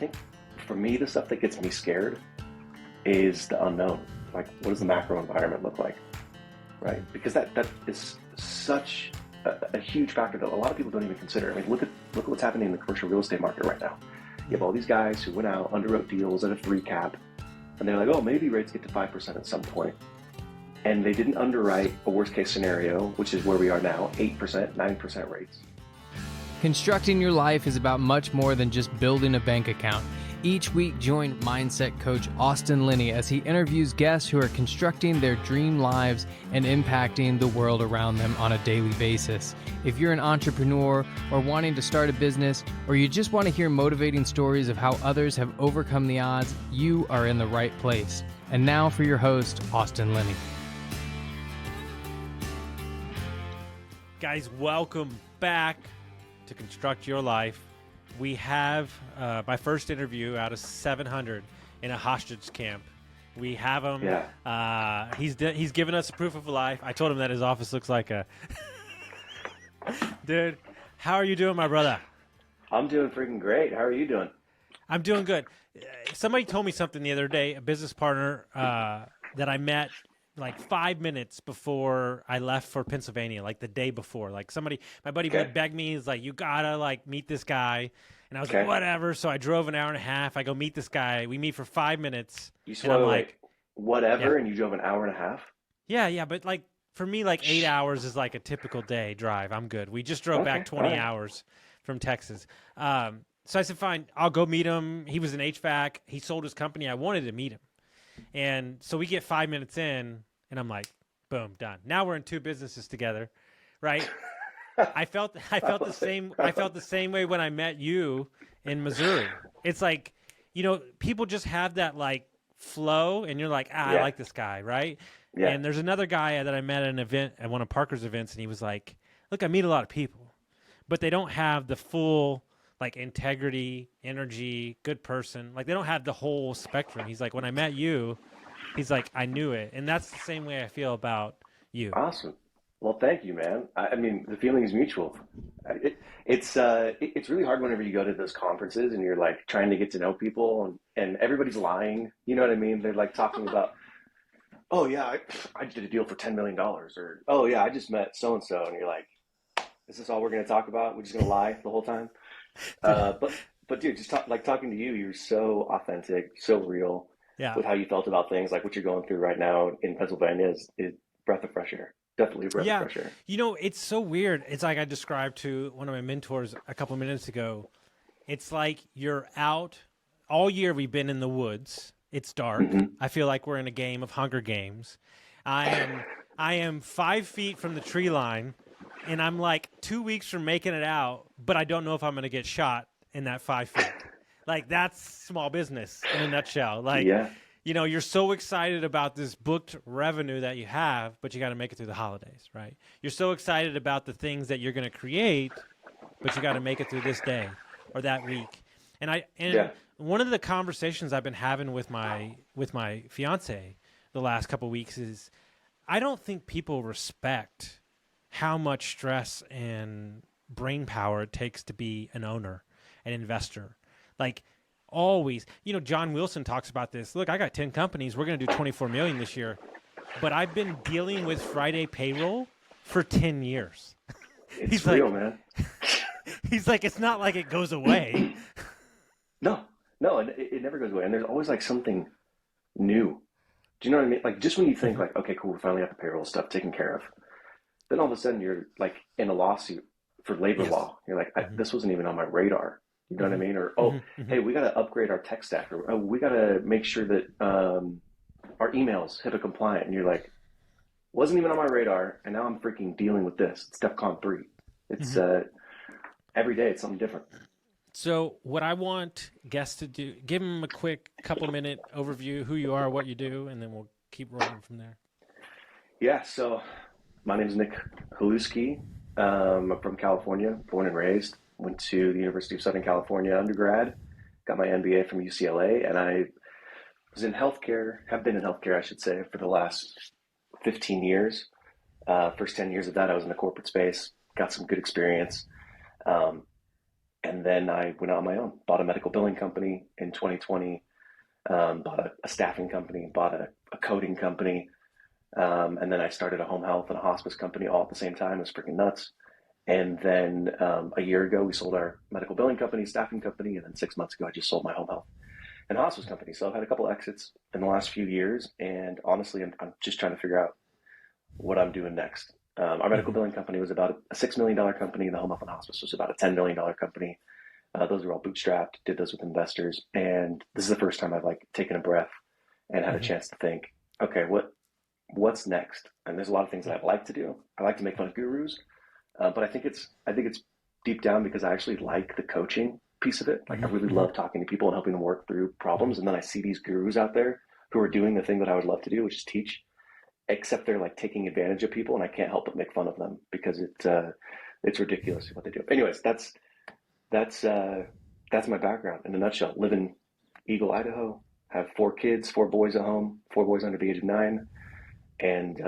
think for me, the stuff that gets me scared is the unknown. Like, what does the macro environment look like, right? Because that is such a huge factor that a lot of people don't even consider. I mean, look at what's happening in the commercial real estate market right now. You have all these guys who went out, underwrote deals at a 3 cap, and they're like, oh, maybe rates get to 5% at some point. And they didn't underwrite a worst case scenario, which is where we are now, 8%, 9% rates. Constructing your life is about much more than just building a bank account. Each week, join mindset coach Austin Linney as he interviews guests who are constructing their dream lives and impacting the world around them on a daily basis. If you're an entrepreneur or wanting to start a business, or you just want to hear motivating stories of how others have overcome the odds, you are in the right place. And now for your host, Austin Linney. Guys, welcome back to Construct Your Life. We have my first interview out of 700 in a hostage camp. We have him. Yeah. He's given us a proof of life. I told him that his office looks like a... Dude, how are you doing, my brother? I'm doing freaking great. How are you doing? I'm doing good. Somebody told me something the other day, a business partner that I met like 5 minutes before I left for Pennsylvania, like the day before. Like my buddy begged me, he's like, you gotta like meet this guy. And I was like, whatever. So I drove an hour and a half. I go meet this guy. We meet for 5 minutes. You swore like, whatever, and you drove an hour and a half? Yeah. But like for me, like 8 hours is like a typical day drive. I'm good. We just drove back 20 hours from Texas. So I said, fine, I'll go meet him. He was in HVAC. He sold his company. I wanted to meet him. And so we get 5 minutes in, and I'm like, boom, done. Now we're in 2 businesses together, right? I felt the same way when I met you in Missouri. It's like, people just have that like flow, and you're like, I like this guy, right? Yeah. And there's another guy that I met at an event, at one of Parker's events, and he was like, look, I meet a lot of people, but they don't have the full like integrity, energy, good person. Like they don't have the whole spectrum. He's like, when I met you, he's like, I knew it. And that's the same way I feel about you. Awesome. Well, thank you, man. I mean, the feeling is mutual. It's really hard whenever you go to those conferences and you're like trying to get to know people and everybody's lying. You know what I mean? They're like talking about, oh yeah, I did a deal for $10 million, or, oh yeah, I just met so-and-so. And you're like, is this all we're going to talk about? We're just going to lie the whole time? But dude, just talking to you, you're so authentic, so real with how you felt about things. Like what you're going through right now in Pennsylvania is breath of fresh air. Definitely a breath of fresh air. It's so weird. It's like I described to one of my mentors a couple of minutes ago. It's like you're out all year. We've been in the woods. It's dark. Mm-hmm. I feel like we're in a game of Hunger Games. I am 5 feet from the tree line, and I'm like 2 weeks from making it out, but I don't know if I'm going to get shot in that 5 feet. Like that's small business in a nutshell. Like, you're so excited about this booked revenue that you have, but you got to make it through the holidays, right? You're so excited about the things that you're going to create, but you got to make it through this day or that week. And one of the conversations I've been having with my fiance the last couple of weeks is I don't think people respect how much stress and brain power it takes to be an owner, an investor. Like always, John Wilson talks about this. Look, I got 10 companies. We're going to do 24 million this year, but I've been dealing with Friday payroll for 10 years. It's real, man. He's like, it's not like it goes away. No, and it never goes away. And there's always like something new. Do you know what I mean? Like just when you think like, okay, cool, we finally got the payroll stuff taken care of. Then all of a sudden you're like in a lawsuit for labor law. You're like, this wasn't even on my radar. You know what I mean? Or, hey, we got to upgrade our tech stack. Or we got to make sure that our email's HIPAA compliant. And you're like, wasn't even on my radar. And now I'm freaking dealing with this. It's DEFCON 3. It's every day it's something different. So what I want guests to do, give them a quick couple-minute overview, who you are, what you do, and then we'll keep rolling from there. Yeah, so my name is Nik Hulewsky. I'm from California, born and raised. Went to the University of Southern California undergrad, got my MBA from UCLA, and I was in healthcare, have been in healthcare, I should say, for the last 15 years. First 10 years of that, I was in the corporate space, got some good experience. And then I went out on my own, bought a medical billing company in 2020, bought a staffing company, bought a coding company, and then I started a home health and a hospice company all at the same time. It was freaking nuts. And then a year ago, we sold our medical billing company, staffing company, and then 6 months ago, I just sold my home health and hospice company. So I've had a couple of exits in the last few years, and honestly, I'm just trying to figure out what I'm doing next. Our medical Mhm. billing company was about a $6 million company. The home health and hospice was about a $10 million company. Those were all bootstrapped. Did those with investors, and this is the first time I've like taken a breath and had a Mhm. chance to think, okay, what's next? And there's a lot of things that Yeah. I'd like to do. I like to make fun of gurus, but I think it's deep down because I actually like the coaching piece of it. Like I Mhm. really Mhm. love talking to people and helping them work through Mhm. problems. And then I see these gurus out there who are doing the thing that I would love to do, which is teach. Except they're like taking advantage of people, and I can't help but make fun of them because it's ridiculous what they do. Anyways, that's uh, that's my background in a nutshell. Live in Eagle, Idaho. Have 4 kids, 4 boys at home, 4 boys under the age of 9, and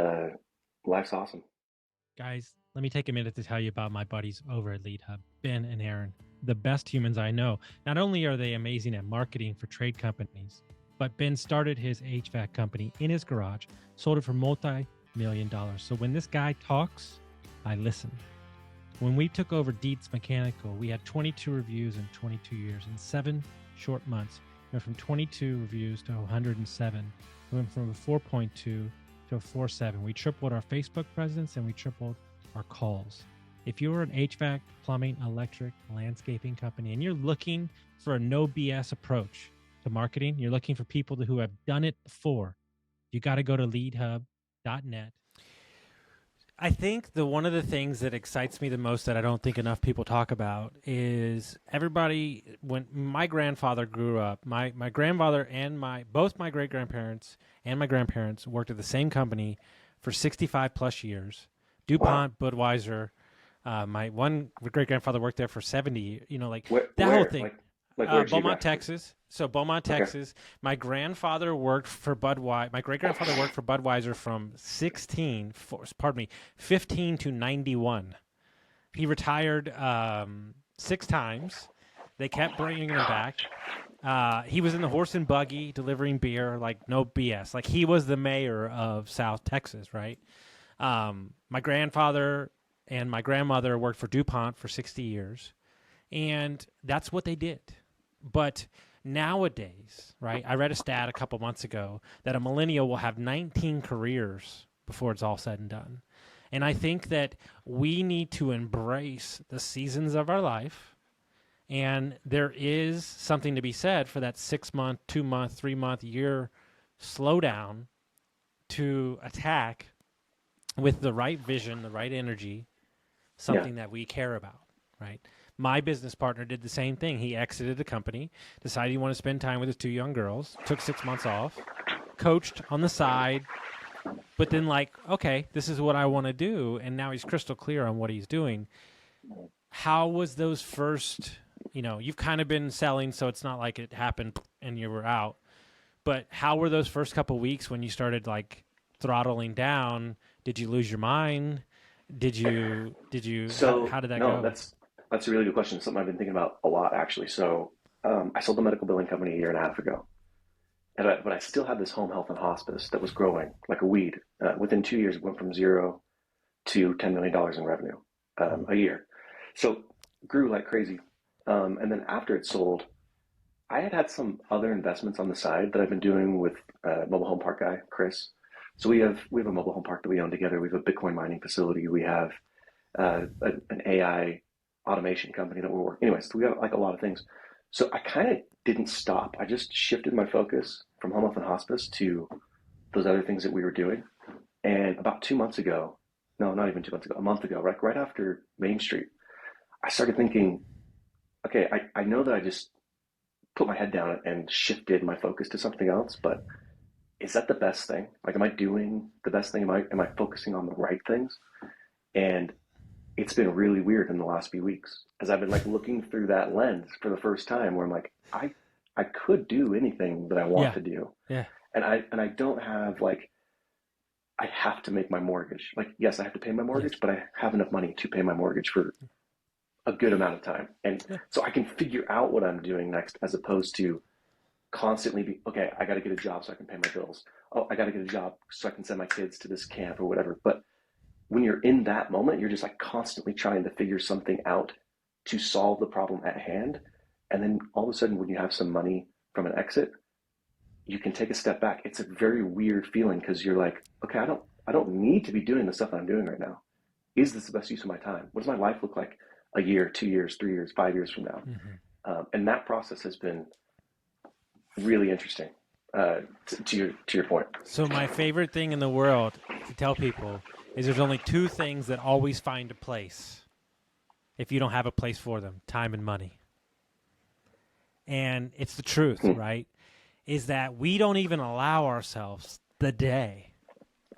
life's awesome. Guys, let me take a minute to tell you about my buddies over at Lead Hub, Ben and Aaron, the best humans I know. Not only are they amazing at marketing for trade companies, but Ben started his HVAC company in his garage, sold it for multi-million dollars. So when this guy talks, I listen. When we took over Dietz Mechanical, we had 22 reviews in 22 years. In 7 short months, we went from 22 reviews to 107. We went from a 4.2 to a 4.7. We tripled our Facebook presence and we tripled our calls. If you're an HVAC, plumbing, electric, landscaping company, and you're looking for a no BS approach to marketing, you're looking for people who have done it before, you got to go to leadhub.net. I think one of the things that excites me the most that I don't think enough people talk about is everybody. When my grandfather grew up, my grandfather and both my great grandparents and my grandparents worked at the same company for 65 plus years. Wow. DuPont, Budweiser. My one great grandfather worked there for 70. Like Where that whole where thing. like where Beaumont, geographically? Texas. So Beaumont, Okay. Texas. My grandfather worked for Budweiser. My great grandfather worked for Budweiser from 15 to 91. He retired 6 times. They kept bringing him back. He was in the horse and buggy delivering beer, like no BS. Like he was the mayor of South Texas, right? My grandfather and my grandmother worked for DuPont for 60 years, and that's what they did. But nowadays, right? I read a stat a couple months ago that a millennial will have 19 careers before it's all said and done. And I think that we need to embrace the seasons of our life. And there is something to be said for that 6 month, 2 month, 3 month, year slowdown to attack with the right vision, the right energy, Yeah. something that we care about, right? My business partner did the same thing. He exited the company, decided he wanted to spend time with his 2 young girls, took 6 months off, coached on the side, but then like, okay, this is what I want to do. And now he's crystal clear on what he's doing. How was those first, you've kind of been selling, so it's not like it happened and you were out, but how were those first couple weeks when you started like throttling down? Did you lose your mind? So How did that no, go? that's a really good question. Something I've been thinking about a lot actually. So I sold the medical billing company a year and a half ago, but I still had this home health and hospice that was growing like a weed. Within 2 years, it went from zero to $10 million in revenue Mm. a year. So grew like crazy. And then after it sold, I had some other investments on the side that I've been doing with mobile home park guy Chris. So we have a mobile home park that we own together. We have a Bitcoin mining facility. We have an AI automation company that we're working. Anyways, so we have like a lot of things. So I kind of didn't stop. I just shifted my focus from home health and hospice to those other things that we were doing. And about 2 months ago, no, not even 2 months ago, a month ago, right after Main Street, I started thinking, okay, I know that I just put my head down and shifted my focus to something else, but is that the best thing? Like, am I doing the best thing? Am I focusing on the right things? And it's been really weird in the last few weeks as I've been like looking through that lens for the first time where I'm like, I could do anything that I want Yeah. to do. Yeah. And I don't have like I have to make my mortgage. Like, yes, I have to pay my Yes. mortgage, but I have enough money to pay my mortgage for a good amount of time. And so I can figure out what I'm doing next as opposed to constantly be, okay, I got to get a job so I can pay my bills. Oh, I got to get a job so I can send my kids to this camp or whatever. But when you're in that moment, you're just like constantly trying to figure something out to solve the problem at hand. And then all of a sudden, when you have some money from an exit, you can take a step back. It's a very weird feeling because you're like, okay, I don't need to be doing the stuff that I'm doing right now. Is this the best use of my time? What does my life look like a year, 2 years, 3 years, 5 years from now? And that process has been really interesting. To your point. So my favorite thing in the world to tell people is there's only two things that always find a place if you don't have a place for them: time and money. And it's the truth, right? Is that we don't even allow ourselves the day.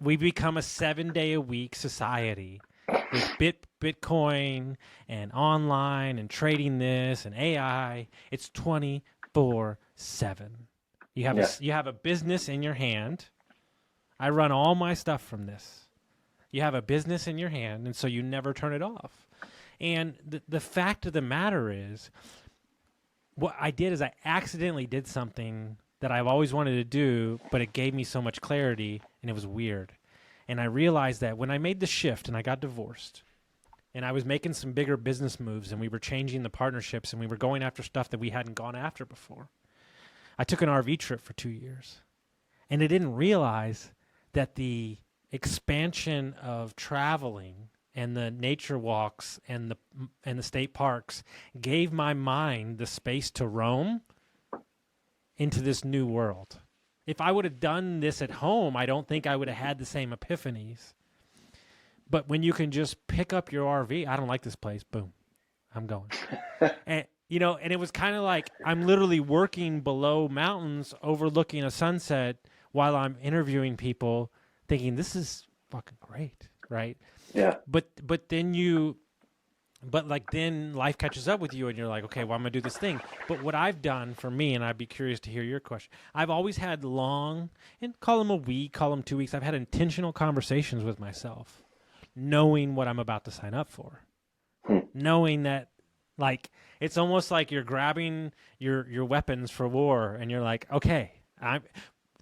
We become a 7-day-a-week society with Bitcoin and online and trading this and AI. It's 24/7. You have a business in your hand. I run all my stuff from this. You have a business in your hand, and so you never turn it off. And the fact of the matter is, what I did is I accidentally did something that I've always wanted to do, but it gave me so much clarity, and it was weird. And I realized that when I made the shift and I got divorced, and I was making some bigger business moves, and we were changing the partnerships, and we were going after stuff that we hadn't gone after before, I took an RV trip for 2 years. And I didn't realize that the expansion of traveling and the nature walks and the state parks gave my mind the space to roam into this new world. If I would have done this at home, I don't think I would have had the same epiphanies. But when you can just pick up your RV, I don't like this place, boom, I'm going. And and it was kind of like I'm literally working below mountains overlooking a sunset while I'm interviewing people, thinking this is fucking great, right? Yeah. But then then life catches up with you and you're like, okay, well, I'm going to do this thing. But what I've done for me, and I'd be curious to hear your question, I've always had long, and call them a week, call them 2 weeks, I've had intentional conversations with myself, knowing what I'm about to sign up for. Knowing that, like, it's almost like you're grabbing your weapons for war and you're like, okay,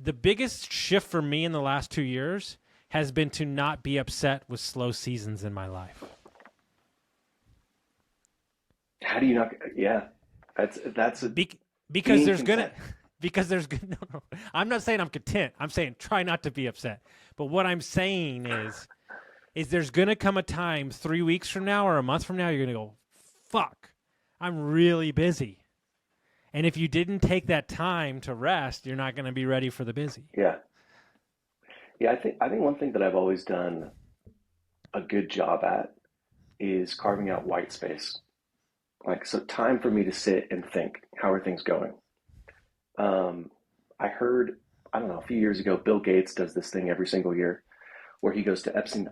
the biggest shift for me in the last 2 years has been to not be upset with slow seasons in my life. How do you not? Yeah, that's a because there's gonna no. I'm not saying I'm content. I'm saying try not to be upset. But what I'm saying is there's gonna come a time 3 weeks from now or a month from now you're gonna go, fuck, I'm really busy. And if you didn't take that time to rest, you're not gonna be ready for the busy. Yeah. Yeah, I think one thing that I've always done a good job at is carving out white space. Like, so time for me to sit and think, how are things going? I heard, I don't know, a few years ago, Bill Gates does this thing every single year where he goes to Epstein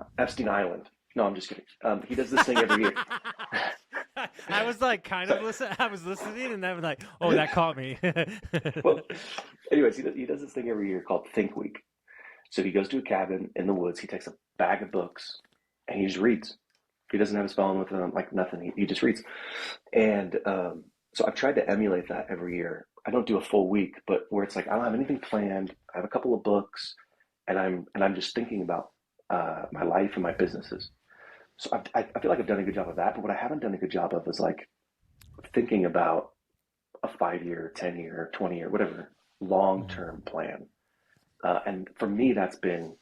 Island. No, I'm just kidding. He does this thing every year. I was like, I was listening and I was like, oh, that caught me. Well, anyways, he does this thing every year called Think Week. So he goes to a cabin in the woods, he takes a bag of books, and he just reads. He doesn't have his phone with him, like nothing. He just reads. And so I've tried to emulate that every year. I don't do a full week, but where it's like I don't have anything planned. I have a couple of books, and I'm just thinking about my life and my businesses. So I feel like I've done a good job of that. But what I haven't done a good job of is like thinking about a 5-year, 10-year, 20-year, whatever long-term plan. And for me, that's been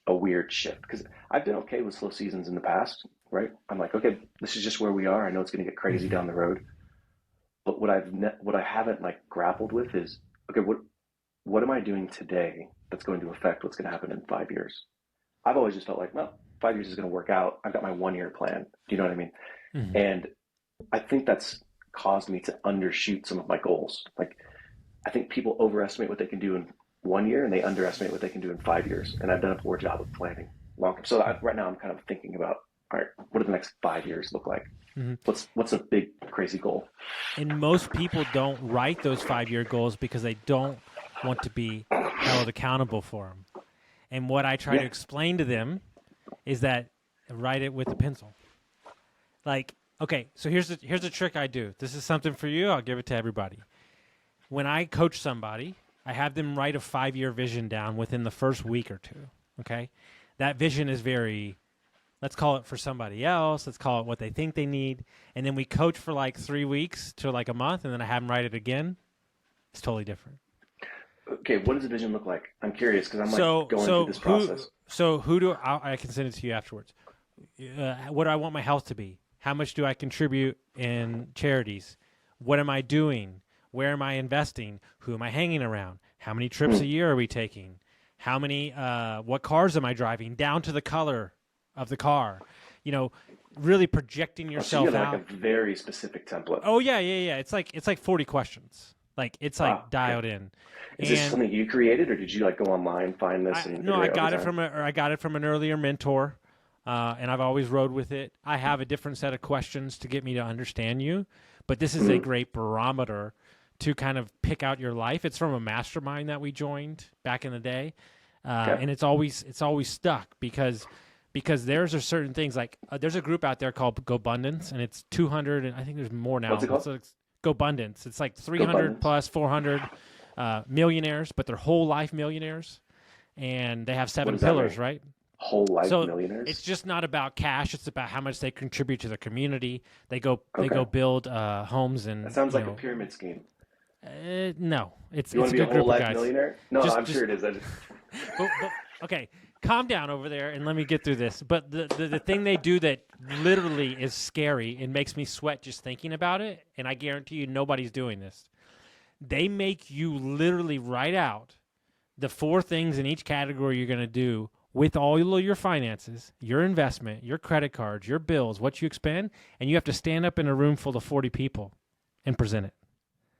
a weird shift because I've been okay with slow seasons in the past, right? I'm like, okay, this is just where we are. I know it's going to get crazy down the road, but what I haven't like grappled with is, okay, what am I doing today that's going to affect what's going to happen in 5 years? I've always just felt like, well, 5 years is going to work out. I've got my 1-year plan. Do you know what I mean? Mm-hmm. And I think that's caused me to undershoot some of my goals. Like, I think people overestimate what they can do in 1 year and they underestimate what they can do in 5 years. And I've done a poor job of planning long term. So right now I'm kind of thinking about, all right, what do the next 5 years look like? Mm-hmm. What's a big, crazy goal? And most people don't write those 5-year goals because they don't want to be held accountable for them. And what I try to explain to them is that write it with a pencil. Like, Okay, so here's the trick I do. This is something for you. I'll give it to everybody. When I coach somebody, I have them write a 5-year vision down within the first week or two. Okay, that vision is very, let's call it for somebody else. Let's call it what they think they need, and then we coach for like 3 weeks to like a month, and then I have them write it again. It's totally different. Okay, what does the vision look like? I'm curious because I'm like going through this process. I can send it to you afterwards. What do I want my health to be? How much do I contribute in charities? What am I doing? Where am I investing? Who am I hanging around? How many trips a year are we taking? How many? What cars am I driving? Down to the color of the car. You know, really projecting yourself so you have out. Like a very specific template. Oh yeah. It's like 40 questions. Like it's like dialed in. Is this something you created, or did you like go online, find this? I got it from an earlier mentor, and I've always rode with it. I have a different set of questions to get me to understand you, but this is a great barometer to kind of pick out your life. It's from a mastermind that we joined back in the day, and it's always stuck because there's a certain things like there's a group out there called GoBundance, and it's 200, and I think there's more now. What's it called? It's GoBundance. It's like 300 plus 400 millionaires, but they're whole life millionaires, and they have 7 pillars, right? Whole life millionaires. It's just not about cash. It's about how much they contribute to the community. They go build homes and. That sounds like a pyramid scheme. No, it's you want a to be good a whole group life of guys. millionaire? No, I'm sure it is. but, okay, calm down over there and let me get through this. But the thing they do that literally is scary and makes me sweat just thinking about it, and I guarantee you nobody's doing this. They make you literally write out the 4 things in each category you're going to do with all of your finances, your investment, your credit cards, your bills, what you expend, and you have to stand up in a room full of 40 people and present it.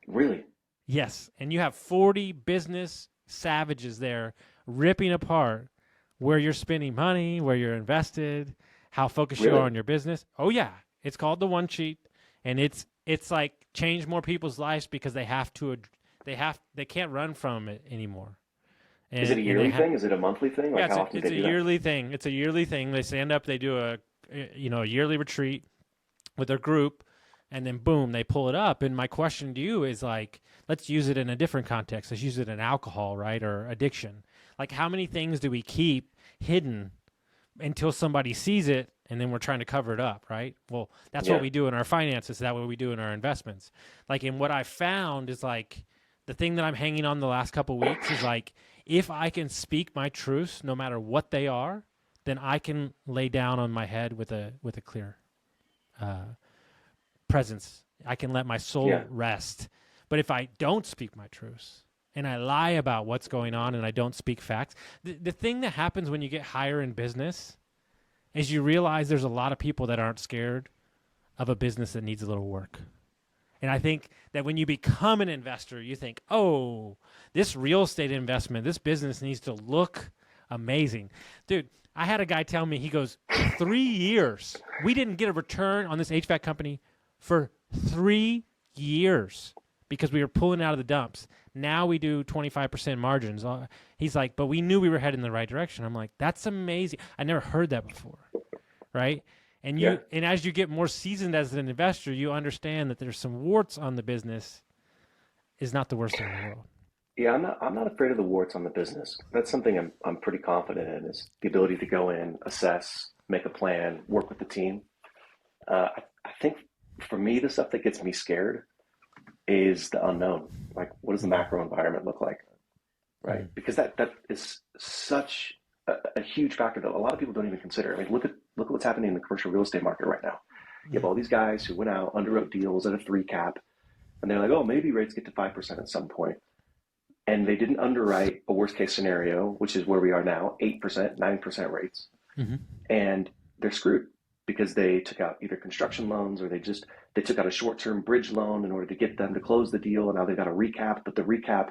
Really? Yes, and you have 40 business savages there ripping apart where you're spending money, where you're invested, how focused you are on your business. Oh yeah, it's called the one sheet, and it's like change more people's lives because they can't run from it anymore. And, is it a yearly thing? Is it a monthly thing? Like yeah, how often it's a do that? yearly thing. It's a yearly thing. They stand up, they do a yearly retreat with their group, and then boom, they pull it up. And my question to you is like, let's use it in a different context. Let's use it in alcohol, right, or addiction. Like, how many things do we keep hidden until somebody sees it, and then we're trying to cover it up, right? Well, that's what we do in our finances. That's what we do in our investments. Like, and what I found is like the thing that I'm hanging on the last couple of weeks is like, if I can speak my truths, no matter what they are, then I can lay down on my head with a clear presence. I can let my soul rest. But if I don't speak my truths and I lie about what's going on and I don't speak facts, the thing that happens when you get higher in business is you realize there's a lot of people that aren't scared of a business that needs a little work. And I think that when you become an investor, you think, oh, this real estate investment, this business needs to look amazing. Dude, I had a guy tell me, he goes, 3 years. We didn't get a return on this HVAC company for 3 years because we were pulling out of the dumps. Now we do 25% margins. He's like, but we knew we were heading in the right direction. I'm like, that's amazing. I never heard that before, right? And and as you get more seasoned as an investor, you understand that there's some warts on the business is not the worst thing in the world. Yeah, I'm not afraid of the warts on the business. That's something I'm pretty confident in, is the ability to go in, assess, make a plan, work with the team. I think for me, the stuff that gets me scared is the unknown. Like, what does the macro environment look like? Right? Mm-hmm. Because that is such a huge factor that a lot of people don't even consider. I mean, look at what's happening in the commercial real estate market right now. You have all these guys who went out, underwrote deals at a 3 cap, and they're like, oh, maybe rates get to 5% at some point. And they didn't underwrite a worst case scenario, which is where we are now, 8%, 9% rates. Mm-hmm. And they're screwed because they took out either construction loans or they took out a short-term bridge loan in order to get them to close the deal. And now they've got a recap, but the recap,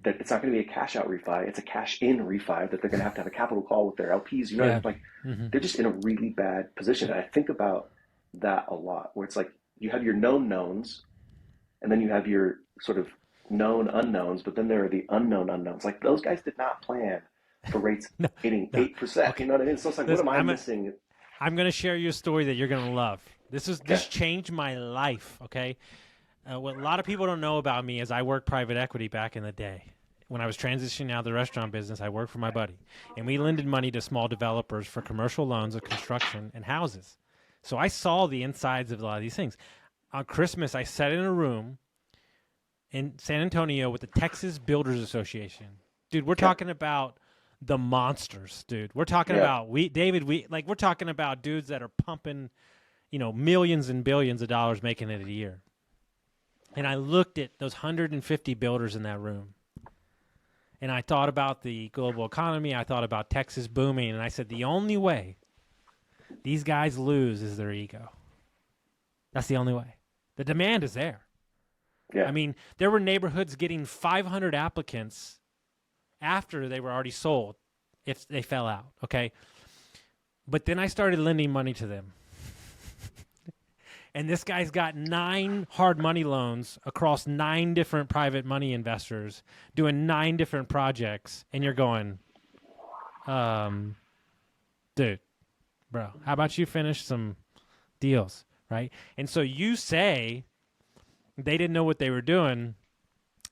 that it's not going to be a cash out refi. It's a cash in refi that they're going to have a capital call with their LPs. You know, like they're just in a really bad position. And I think about that a lot, where it's like you have your known knowns and then you have your sort of known unknowns, but then there are the unknown unknowns. Like, those guys did not plan for rates hitting 8%. Okay. You know what I mean? So it's like, what am I missing? I'm going to share you a story that you're going to love. This changed my life. Okay, what a lot of people don't know about me is I worked private equity back in the day. When I was transitioning out of the restaurant business, I worked for my buddy, and we lended money to small developers for commercial loans of construction and houses. So I saw the insides of a lot of these things. On Christmas, I sat in a room in San Antonio with the Texas Builders Association. Dude, we're talking about the monsters, dude. We're talking about we're talking about dudes that are pumping, millions and billions of dollars making it a year. And I looked at those 150 builders in that room. And I thought about the global economy. I thought about Texas booming. And I said, the only way these guys lose is their ego. That's the only way. The demand is there. Yeah. I mean, there were neighborhoods getting 500 applicants after they were already sold if they fell out, okay? But then I started lending money to them. And this guy's got 9 hard money loans across 9 different private money investors doing 9 different projects. And you're going, dude, bro, how about you finish some deals, right? And so you say they didn't know what they were doing.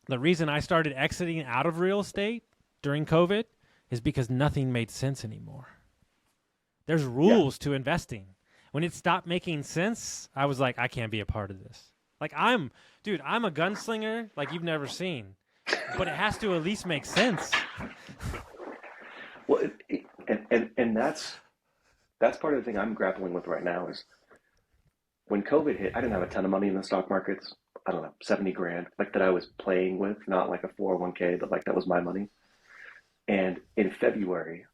The reason I started exiting out of real estate during COVID is because nothing made sense anymore. There's rules to investing. When it stopped making sense, I was like, I can't be a part of this. Like, I'm a gunslinger like you've never seen, but it has to at least make sense. Well, and that's part of the thing I'm grappling with right now is when COVID hit, I didn't have a ton of money in the stock markets. I don't know, 70 grand, like that I was playing with, not like a 401k, but like that was my money. And in February,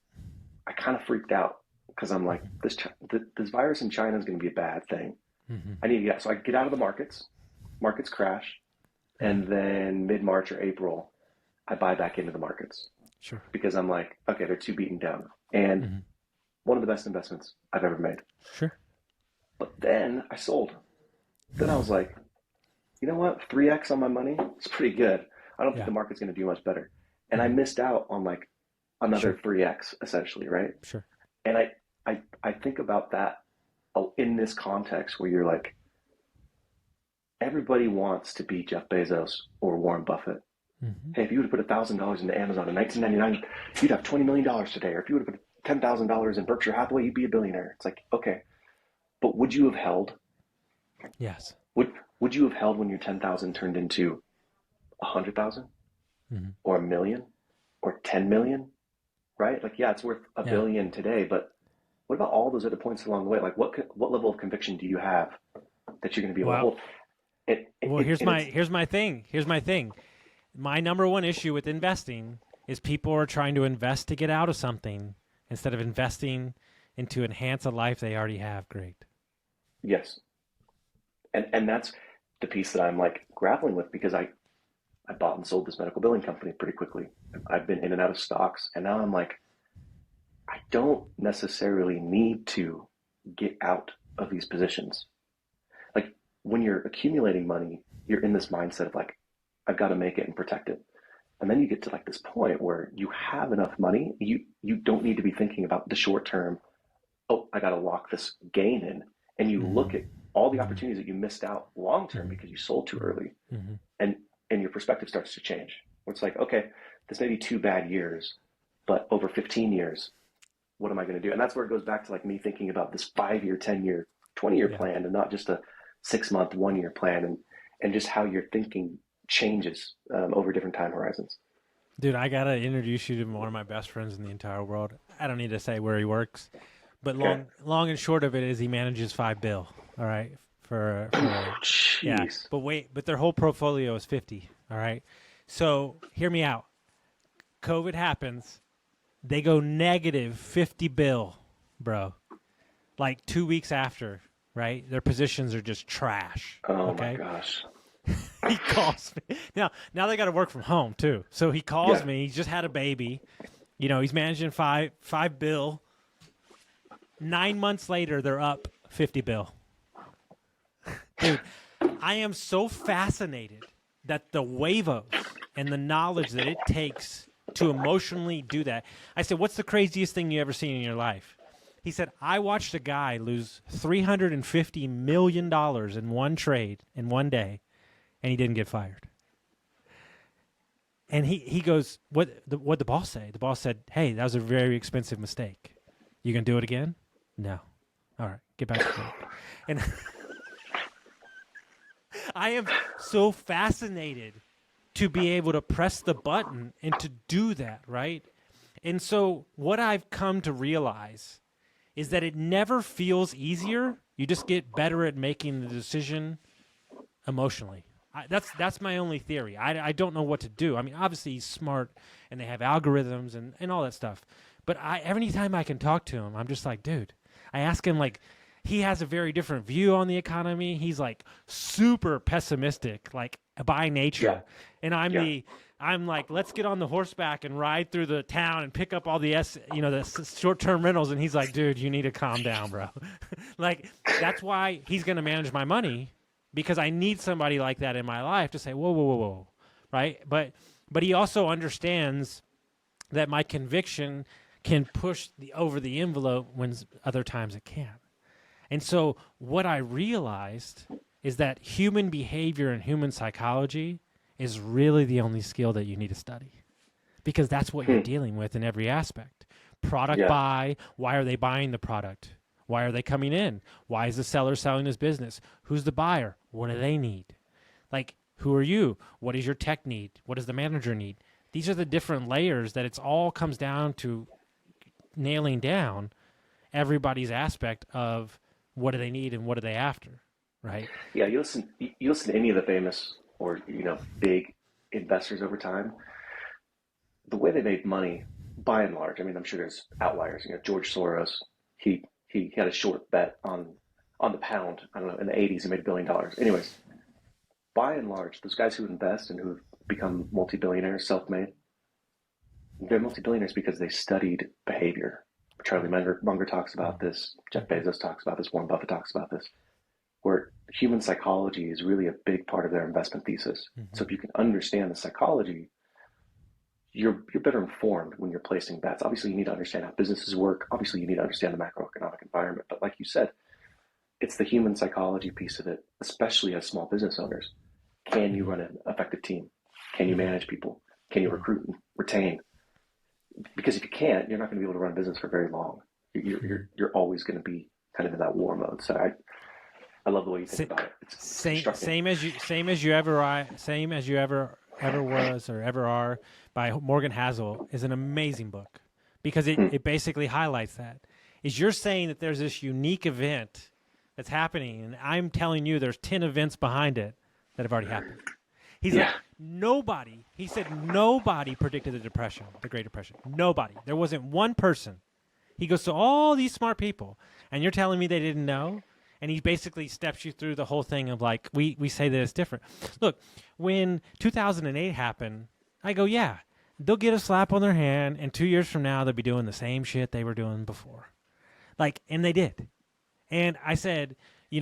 I kind of freaked out because I'm like, this virus in China is going to be a bad thing. Mm-hmm. I need to get, so I get out of the markets crash. And then mid-March or April, I buy back into the markets. Sure. Because I'm like, okay, they're too beaten down. And one of the best investments I've ever made. Sure. But then I sold. Then I was like, you know what? 3x on my money? It's pretty good. I don't think the market's going to do much better. And I missed out on like another 3x essentially, right? Sure. And I think about that in this context where you're like, everybody wants to be Jeff Bezos or Warren Buffett. Mm-hmm. Hey, if you would have put $1,000 into Amazon in 1999, you'd have $20 million today. Or if you would have put $10,000 in Berkshire Hathaway, you'd be a billionaire. It's like, okay, but would you have held? Yes. Would you have held when your 10,000 turned into 100,000 or 1 million or 10 million? Right? Like, yeah, it's worth a billion today, but what about all those other points along the way? Like, what level of conviction do you have that you're going to be able to hold? Here's my thing. My number one issue with investing is people are trying to invest to get out of something instead of investing into enhance a life they already have. Great. Yes. And that's the piece that I'm like grappling with because I bought and sold this medical billing company pretty quickly. I've been in and out of stocks, and now I'm like, I don't necessarily need to get out of these positions. Like when you're accumulating money, you're in this mindset of like, I've got to make it and protect it. And then you get to like this point where you have enough money, you don't need to be thinking about the short term, oh, I got to lock this gain in. And you look at all the opportunities that you missed out long term because you sold too early. And your perspective starts to change. Where it's like, okay, this may be 2 bad years, but over 15 years, what am I going to do? And that's where it goes back to like me thinking about this 5-year, 10-year, 20-year plan and not just a 6-month, 1-year plan and just how your thinking changes over different time horizons. Dude, I got to introduce you to one of my best friends in the entire world. I don't need to say where he works, but long and short of it is he manages $5 billion. All right. But their whole portfolio is 50. All right. So hear me out. COVID happens. They go negative 50 billion, bro. Like 2 weeks after, right? Their positions are just trash. Oh my gosh. He calls me. Now they got to work from home too. So he calls me. He's just had a baby. He's managing five bill. 9 months later, they're up 50 bill. Dude, I am so fascinated that the huevos and the knowledge that it takes to emotionally do that. I said, what's the craziest thing you ever seen in your life? He said, I watched a guy lose $350 million in one trade in one day, and he didn't get fired. And he goes, what the boss say? The boss said, hey, that was a very expensive mistake. You gonna do it again? No. All right, get back to work. And I am so fascinated to be able to press the button and to do that, right? And so what I've come to realize is that it never feels easier. You just get better at making the decision emotionally. That's my only theory. I don't know what to do. I mean, obviously he's smart and they have algorithms and all that stuff. But every time I can talk to him, I'm just like, dude, I ask him, like, he has a very different view on the economy. He's like super pessimistic, like by nature. Yeah. And I'm like, let's get on the horseback and ride through the town and pick up all the the short-term rentals. And he's like, dude, you need to calm down, bro. Like, that's why he's going to manage my money, because I need somebody like that in my life to say, whoa, whoa, whoa, whoa, right? But he also understands that my conviction can push over the envelope when other times it can't. And so what I realized is that human behavior and human psychology is really the only skill that you need to study, because that's what you're dealing with in every aspect. Product buy, why are they buying the product? Why are they coming in? Why is the seller selling his business? Who's the buyer? What do they need? Like, who are you? What does your tech need? What does the manager need? These are the different layers that it's all comes down to nailing down everybody's aspect of what do they need and what are they after, right? Yeah, you listen to any of the famous or big investors over time. The way they made money, by and large, I mean, I'm sure there's outliers. George Soros, he had a short bet on the pound. I don't know, in the 80s, he made $1 billion. Anyways, by and large, those guys who invest and who've become multi-billionaires, self-made, they're multi-billionaires because they studied behavior. Charlie Munger talks about this. Jeff Bezos talks about this. Warren Buffett talks about this, where human psychology is really a big part of their investment thesis. Mm-hmm. So if you can understand the psychology, you're better informed when you're placing bets. Obviously, you need to understand how businesses work. Obviously, you need to understand the macroeconomic environment. But like you said, it's the human psychology piece of it, especially as small business owners. Can you run an effective team? Can you manage people? Can you recruit and retain? Because if you can't, you're not going to be able to run a business for very long. You're always going to be kind of in that war mode. So I love the way you think about it. It's same as you ever was or ever are by Morgan Housel is an amazing book, because it basically highlights that. Is you're saying that there's this unique event that's happening, and I'm telling you there's 10 events behind it that have already happened. He's like, nobody predicted the Great Depression. Nobody. There wasn't one person. He goes to all these smart people, and you're telling me they didn't know? And he basically steps you through the whole thing of like, we say that it's different. Look, when 2008 happened, I go, yeah, they'll get a slap on their hand, and 2 years from now, they'll be doing the same shit they were doing before. Like, and they did. And I said, we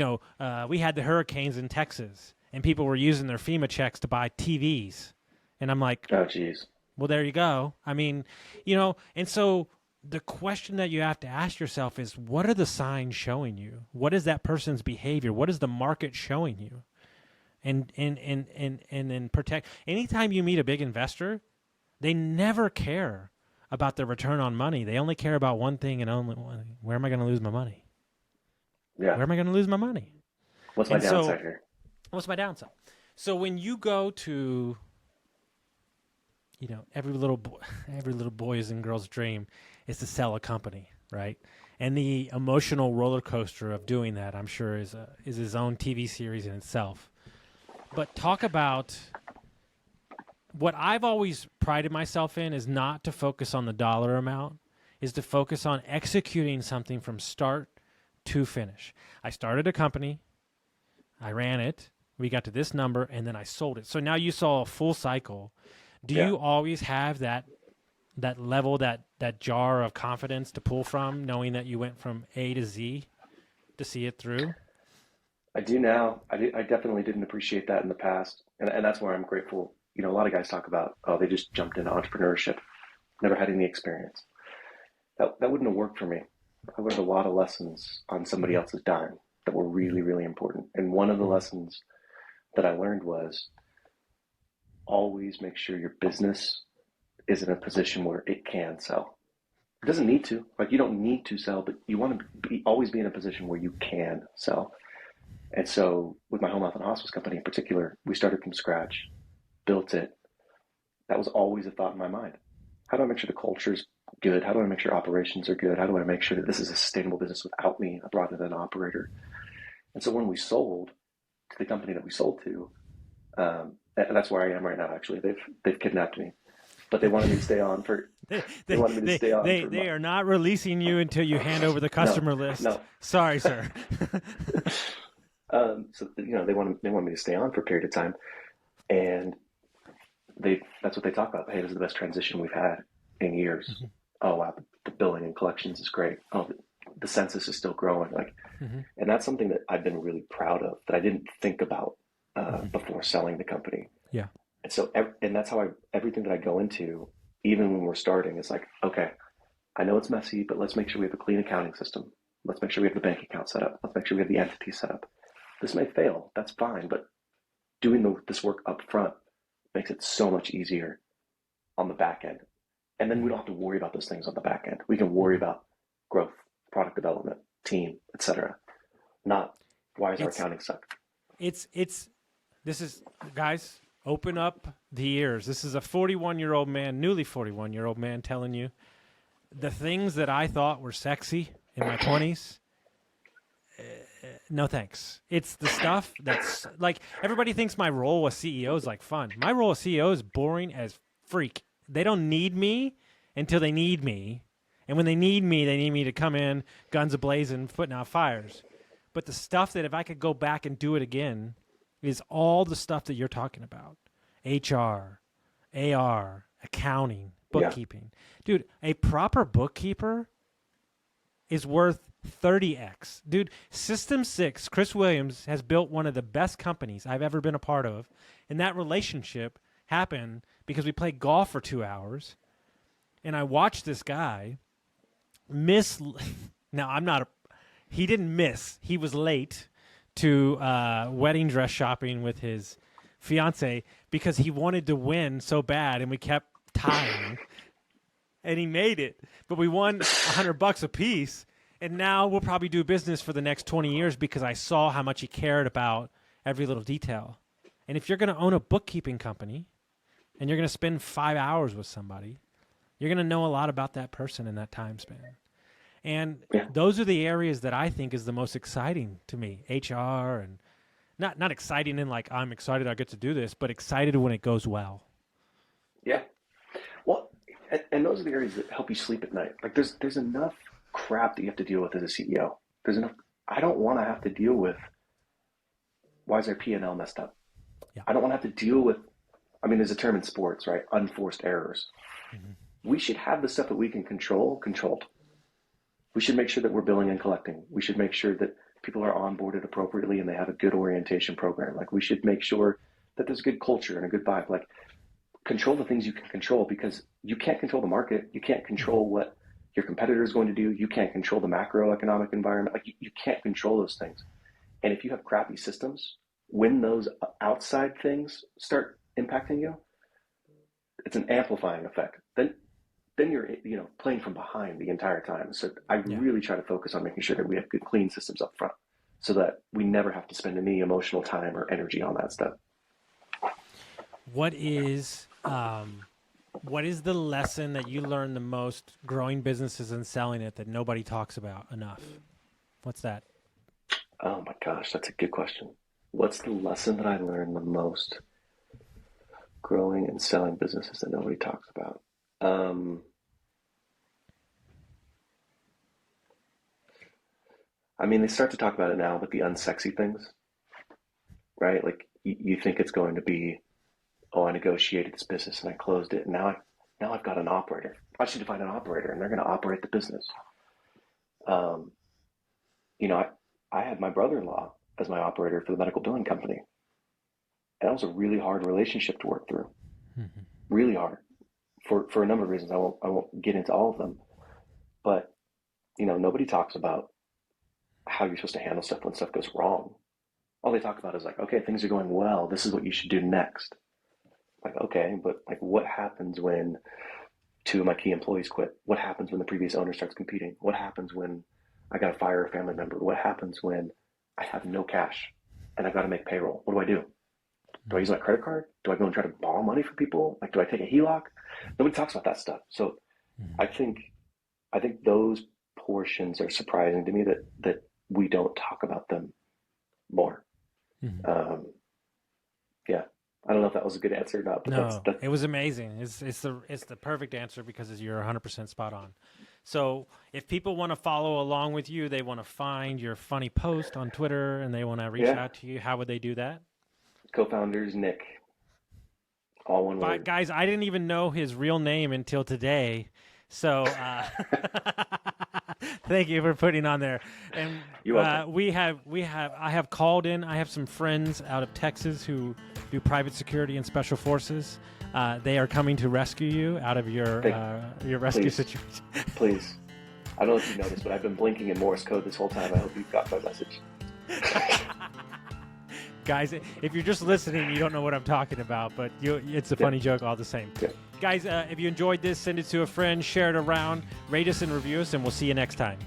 had the hurricanes in Texas, and people were using their FEMA checks to buy TVs. And I'm like, oh, geez. Well, there you go. I mean, and so the question that you have to ask yourself is, what are the signs showing you? What is that person's behavior? What is the market showing you? And then protect. Anytime you meet a big investor, they never care about the return on money. They only care about one thing and only one thing. Where am I going to lose my money? Yeah. Where am I going to lose my money? What's my downside here? What's my downside? So when you go to, every little boy's and girl's dream is to sell a company, right? And the emotional roller coaster of doing that, I'm sure, is his own TV series in itself. But talk about what I've always prided myself in is not to focus on the dollar amount, is to focus on executing something from start to finish. I started a company, I ran it, we got to this number, and then I sold it. So now you saw a full cycle. Do you always have that level, that jar of confidence to pull from, knowing that you went from A to Z to see it through? I do now. I definitely didn't appreciate that in the past. And that's where I'm grateful. A lot of guys talk about, they just jumped into entrepreneurship, never had any experience. That wouldn't have worked for me. I learned a lot of lessons on somebody else's dime that were really, really important. And one of the lessons that I learned was always make sure your business is in a position where it can sell. It doesn't need to. Like, you don't need to sell, but you want to always be in a position where you can sell. And so with my home health and hospice company in particular, we started from scratch, built it. That was always a thought in my mind. How do I make sure the culture's good? How do I make sure operations are good? How do I make sure that this is a sustainable business without me? I brought in an operator. And so when we sold to the company that we sold to, and that's where I am right now, actually. They've kidnapped me. But they wanted me to stay on for they wanted me to stay on for they are not releasing you until you hand over the customer list. No. Sorry, sir. So they want me to stay on for a period of time, and that's what they talk about. Hey, this is the best transition we've had in years. Mm-hmm. Oh wow, the billing and collections is great. Oh, the census is still growing. Like, and that's something that I've been really proud of that I didn't think about before selling the company. Yeah. And so, and that's how everything that I go into, even when we're starting, is like, okay, I know it's messy, but let's make sure we have a clean accounting system. Let's make sure we have the bank account set up. Let's make sure we have the entity set up. This may fail, that's fine, but doing this work up front makes it so much easier on the back end. And then we don't have to worry about those things on the back end. We can worry about growth, product development, team, etc. Not why is our accounting suck? This is, guys, open up the ears. This is a 41-year-old man, newly 41-year-old man telling you the things that I thought were sexy in my 20s. No thanks. It's the stuff that's like, everybody thinks my role as CEO is like fun. My role as CEO is boring as freak. They don't need me until they need me. And when they need me to come in guns a-blazing, putting out fires. But the stuff that if I could go back and do it again is all the stuff that you're talking about. HR, AR, accounting, bookkeeping. Yeah. Dude, a proper bookkeeper is worth 30x. Dude, System 6, Chris Williams has built one of the best companies I've ever been a part of. And that relationship happened because we played golf for 2 hours. And I watched this guy miss. Now, he didn't miss. He was late to wedding dress shopping with his fiance because he wanted to win so bad, and we kept tying. And he made it. But we won $100 a piece. And now we'll probably do business for the next 20 years because I saw how much he cared about every little detail. And if you're going to own a bookkeeping company and you're going to spend 5 hours with somebody, you're going to know a lot about that person in that time span. And those are the areas that I think is the most exciting to me. HR, and not exciting in like, I'm excited I get to do this, but excited when it goes well. Yeah. Well, and those are the areas that help you sleep at night. Like there's enough crap that you have to deal with as a CEO. There's enough. I don't want to have to deal with why is our P&L messed up. Yeah. I don't want to have to deal with. I mean, there's a term in sports, right? Unforced errors. Mm-hmm. We should have the stuff that we can control controlled. We should make sure that we're billing and collecting. We should make sure that people are onboarded appropriately and they have a good orientation program. Like, we should make sure that there's a good culture and a good vibe. Like, control the things you can control, because you can't control the market. You can't control what your competitor is going to do. You can't control the macroeconomic environment. Like, you can't control those things. And if you have crappy systems, when those outside things start impacting you, it's an amplifying effect. Then you're playing from behind the entire time. So I really try to focus on making sure that we have good, clean systems up front, so that we never have to spend any emotional time or energy on that stuff. What is the lesson that you learned the most growing businesses and selling it that nobody talks about enough? What's that? Oh my gosh, that's a good question. What's the lesson that I learned the most growing and selling businesses that nobody talks about? I mean, they start to talk about it now, but the unsexy things, right? Like, you think it's going to be, oh, I negotiated this business and I closed it, and now I've got an operator. I just need to find an operator, and they're going to operate the business. I had my brother-in-law as my operator for the medical billing company, and that was a really hard relationship to work through. Mm-hmm. Really hard for a number of reasons. I won't get into all of them, but nobody talks about how you're supposed to handle stuff when stuff goes wrong. All they talk about is like, okay, things are going well. This is what you should do next. Like, okay, but like, what happens when two of my key employees quit? What happens when the previous owner starts competing? What happens when I got to fire a family member? What happens when I have no cash and I got to make payroll? What do I do? Do I use my credit card? Do I go and try to borrow money from people? Like, do I take a HELOC? Nobody talks about that stuff. So I think those portions are surprising to me that we don't talk about them more. Yeah, I don't know if that was a good answer or not, but No, that's it was amazing. It's the perfect answer because you're 100% spot on. So if people want to follow along with you, they want to find your funny post on Twitter, and they want to reach out to you, how would they do that? Co-founders Nik, all one word. Guys, I didn't even know his real name until today. So thank you for putting on there. And You're welcome. I have called in. I have some friends out of Texas who do private security and special forces. They are coming to rescue you out of your rescue situation. Please. I don't know if you noticed, but I've been blinking in Morse code this whole time. I hope you got my message. Guys, if you're just listening, you don't know what I'm talking about, but it's a funny joke all the same. Yeah. Guys, if you enjoyed this, send it to a friend, share it around, rate us and review us, and we'll see you next time.